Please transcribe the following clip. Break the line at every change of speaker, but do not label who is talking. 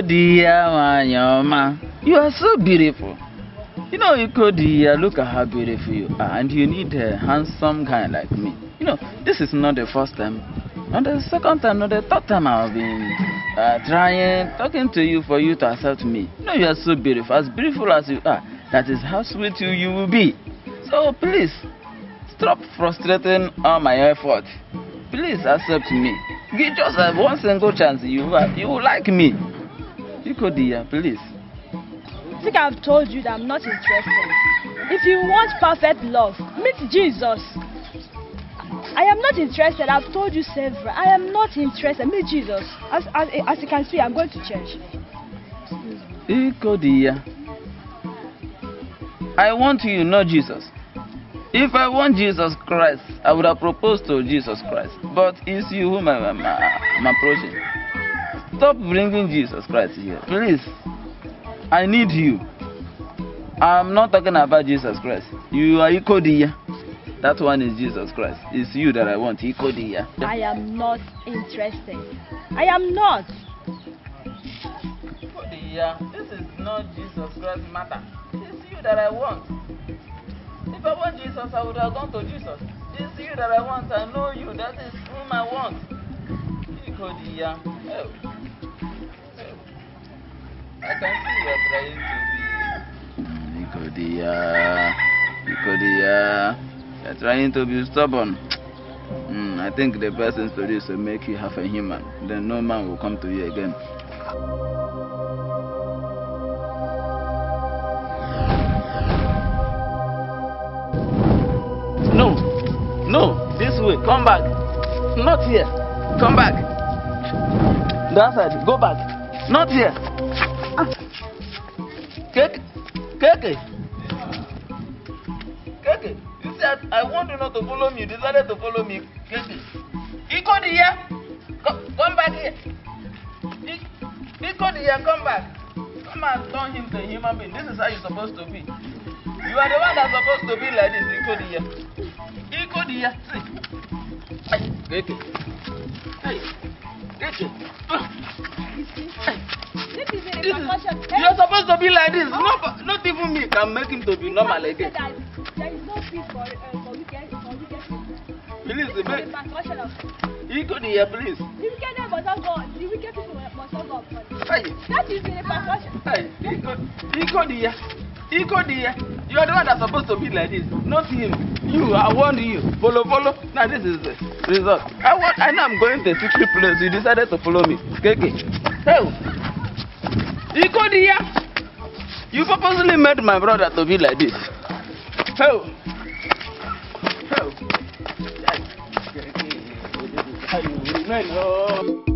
Ikodia Wanyama. You are so beautiful. You know, Ikodia, look at how beautiful you are, and you need a handsome guy like me. You know, this is not the first time, not the second time, not the third time I've been talking to you for you to accept me. You know, you are so beautiful, as beautiful as you are. That is how sweet you will be. So please, stop frustrating all my effort. Please accept me. Give just one single chance. You will like me. Ikodia, please.
I think I've told you that I'm not interested. If you want perfect love, meet Jesus. I am not interested. I've told you several. I am not interested. Meet Jesus. As you can see, I'm going to church.
Ikodia, I want you, not Jesus. If I want Jesus Christ, I would have proposed to Jesus Christ. But it's you whom I'm approaching. Stop bringing Jesus Christ here, please. I need you. I'm not talking about Jesus Christ. You are Ikodia. That one is Jesus Christ. It's you that I want, Ikodia.
I am not interested. I am not.
Ikodia, this is not Jesus Christ matter. It's you that I want. If I want Jesus, I would have gone to Jesus. It's you that I want. I know you. That is whom I want. Ikodia. Oh. I can see you are trying to be. Ikodia. You're trying to be stubborn. I think the best thing to do is to make you half a human. Then no man will come to you again. No, this way. Come back. Not here. Come back. That side. Go back. Not here. Keke. You said I want you not to follow me. You decided to follow me. Keke. Ikodia, come back here. Ikodia, come back. Come and turn him to a human being. This is how you're supposed to be. You are the one that's supposed to be like this, Ikodia. Ikodia, see. Keke. Hey, Keke. You're supposed to be like this. Not even me can make him to be normal again.
There is no peace for wicked people.
Please, Ikodia, please.
The wicked must not go. The wicked people must not go.
Hey.
That is the precaution.
Hey, Ikodia, you are the one that's supposed to be like this, not him. You, I warned you. Follow. Now this is the result. I know I'm going to a secret place. You decided to follow me. Keke. Hey, Ikodia, you purposely made my brother to be like this. Hey. Hey.